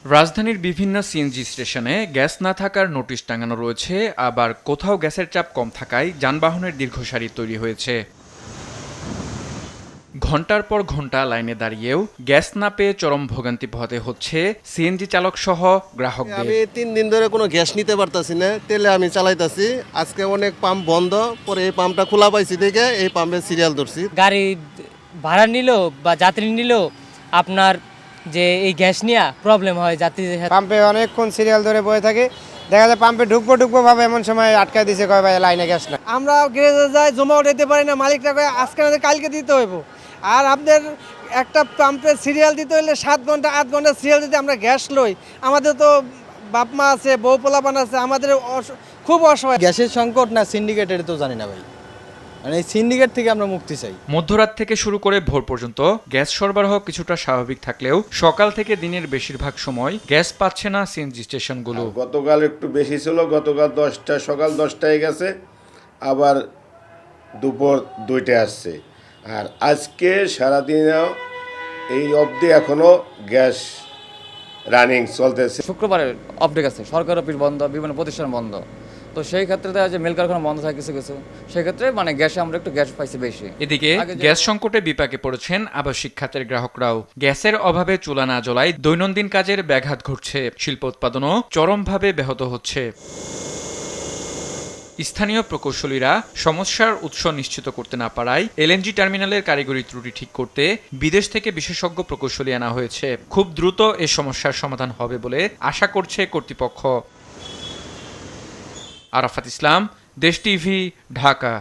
রাজধানীর বিভিন্ন সিএনজি স্টেশনে গ্যাস না থাকার নোটিশ টাঙানো রয়েছে, আবার কোথাও গ্যাসের চাপ কম থাকায় যানবাহনের দীর্ঘ সারি তৈরি হয়েছে। ঘণ্টার পর ঘণ্টা লাইনে দাঁড়িয়েও গ্যাস না পেয়ে চরম ভোগান্তি পোহাতে হচ্ছে সিএনজি চালক সহ গ্রাহকদের। আমি 3 দিন ধরে কোনো গ্যাস নিতে পারতাছি না, তেলে আমি চালাইতাছি। আজকে অনেক পাম্প বন্ধ, পরে এই পাম্পটা খোলা পাইছি দেখে এই পাম্পে সিরিয়াল ধরছি। গাড়ি ভাড়া নিল বা যাত্রী নিল, আপনার যে এই গ্যাস নিয়ে প্রবলেম হয় যাত্রীদের সাথে। পাম্পে অনেকক্ষণ সিরিয়াল ধরে বসে থাকি, দেখা যায় পাম্পে ঢুকবো ভাবে এমন সময় আটকায় দিছে, কয় ভাই লাইনে গ্যাস না। আমরা গ্যারেজে যাই, জমা উঠাইতে পারি না, মালিকটা কয় আজকে না কালকে দিতে হইব। আর আপনাদের একটা পাম্পে সিরিয়াল দিতে হলে 7 ঘন্টা 8 ঘন্টা সিরিয়াল দিতে আমরা গ্যাস লই। আমাদের তো বাপ মা আছে, বউ পোলাপান আছে, আমাদের খুব অসহায়। গ্যাসের সংকট না সিন্ডিকেটের তো জানি না ভাই, মানে এই সিন্ডিকেট থেকে আমরা মুক্তি চাই। মধ্যরাত থেকে শুরু করে ভোর পর্যন্ত গ্যাস সরবরাহ কিছুটা স্বাভাবিক থাকলেও সকাল থেকে দিনের বেশিরভাগ সময় গ্যাস পাচ্ছে না সিএনজি স্টেশনগুলো। গতকাল একটু বেশি ছিল, গতকাল সকাল 10টায় গেছে, আবার দুপুর 2টায় আসছে। আর আজকে সারাদিনেও এই অবধি এখনও গ্যাস রানিং চলতেছে। শুক্রবারে অপডেট আছে, সরকারি অফিস বন্ধ, বিভিন্ন প্রতিষ্ঠান বন্ধ। তো সেই ক্ষেত্রে দেখা যায় মিল কারখানা বন্ধ থাকে কিছু কিছু, সেক্ষেত্রে মানে গ্যাসে আমরা একটু গ্যাস পাইছি বেশি। এদিকে গ্যাস সংকটে বিপাকে পড়েছেন আবাসিক খাতের গ্রাহকরাও। গ্যাসের অভাবে চুলা না জ্বলায় দৈনন্দিন কাজের ব্যাঘাত ঘটছে, শিল্প উৎপাদনও চরমভাবে ব্যাহত হচ্ছে। স্থানীয় প্রকৌশলীরা সমস্যার উৎস নিশ্চিত করতে না পারায় এলএনজি টার্মিনালের কারিগরি ত্রুটি ঠিক করতে বিদেশ থেকে বিশেষজ্ঞ প্রকৌশলী আনা হয়েছে। খুব দ্রুত এ সমস্যার সমাধান হবে বলে আশা করছে কর্তৃপক্ষ। আরাফাত ইসলাম, দেশ টিভি, ঢাকা।